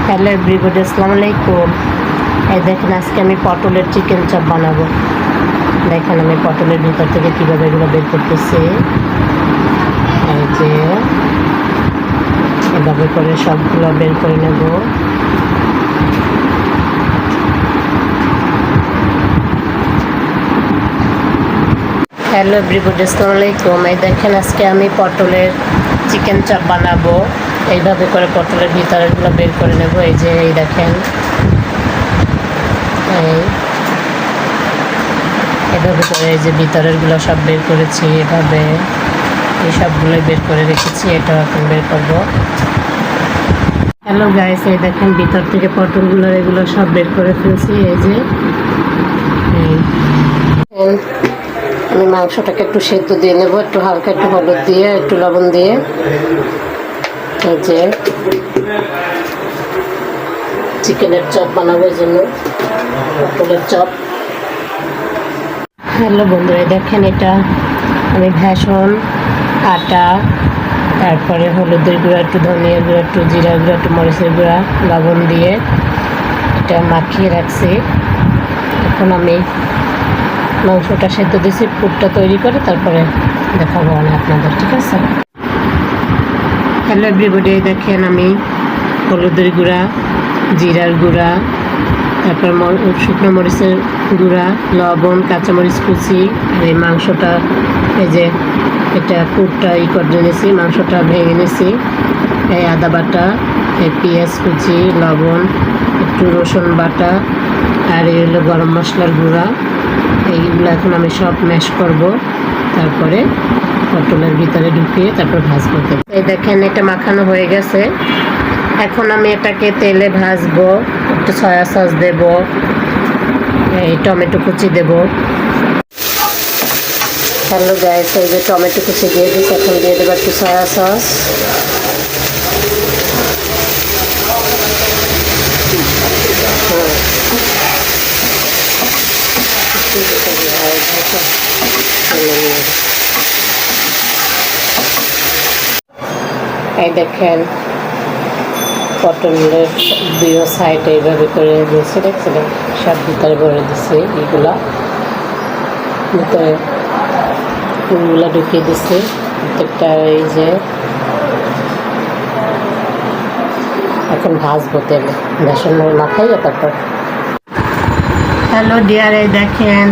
Hello everybody, আসসালামু আলাইকুম। এই দেখেন, আজকে আমি পটলের চিকেন চপ বানাবো। দেখেন আমি পটলের ভিতর থেকে কীভাবে এগুলো বের করতেছি। এই যে এভাবে করে সবগুলো বের করে নেব। হ্যালো এভরিবডি, আসসালামু আলাইকুম। এই দেখেন, আজকে আমি পটলের চিকেন চপ বানাবো। এইভাবে করে পটলের ভিতরগুলো বের করে নেব। এই যে এই দেখেন, এভাবে করে এই যে ভিতরেরগুলো সব বের করেছি। এভাবে এই সবগুলোই বের করে রেখেছি, এটাও এখন বের করবো। হ্যালো গাইস, এই দেখেন ভিতর থেকে পটলগুলো এগুলো সব বের করে ফেলছি। এই যে আমি মাংসটাকে একটু সেদ্ধ দিয়ে নেব, একটু হালকা একটু হলুদ দিয়ে, একটু লবণ দিয়ে। এই যে চিকেনের চপ বানাবো, এই জন্য পটলের চপ। হ্যালো বন্ধুরা, দেখেন এটা আমি ভেষন, আটা, তারপরে হলুদের গুঁড়া, একটু ধনিয়ার গুঁড়া, একটু জিরার গুঁড়া, একটু মরিচের গুঁড়া, লবণ দিয়ে এটা মাখিয়ে রাখছি। এখন আমি মাংসটা সেদ্ধ দিয়েছি, পুরটা তৈরি করে তারপরে দেখাবো আমি আপনাদের, ঠিক আছে? হ্যালো এভরিবডি, দেখেন আমি হলুদের গুঁড়া, জিরার গুঁড়া, তারপর শুকনো মরিচের গুঁড়া, লবণ, কাঁচামরিচ কুচি, এই মাংসটা এই যে এটা পুরটা করে নিয়েছি, মাংসটা ভেঙে নিয়েছি। এই আদা বাটা, এই পেঁয়াজ কুচি, লবণ, একটু রসুন বাটা, আর এই হলো গরম মশলার গুঁড়া। এইগুলো এখন আমি সব ম্যাশ করব, তারপরে পটলের ভিতরে ঢুকিয়ে তারপর ভাজবো। এই দেখেন এটা মাখানো হয়ে গেছে। এখন আমি এটাকে তেলে ভাজবো, একটু সয়া সস দেব, এই টমেটো কুচি দেব। হ্যালো গাইস, এই যে টমেটো কুচি দিয়ে দিচ্ছি, এখন দিয়ে দেবো একটু সয়া সস। এই দেখেন পটলের দুই সাইড এইভাবে করে দিয়েছি, দেখছিলেন? সব ভিতরে ভরে দিচ্ছি, এইগুলা ভিতরে ফুলগুলা ঢুকিয়ে দিচ্ছি প্রত্যেকটা। এই যে এখন ভাজবো তেলে, বেসন মাখাইয়ে তারপর। হ্যালো ডিয়ার, এই দেখেন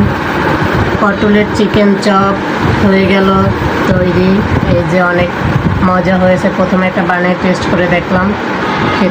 পটলের চিকেন চপ হয়ে গেল তৈরি। এই যে অনেক মজা হয়েছে। প্রথমে একটা বানিয়ে টেস্ট করে দেখলাম।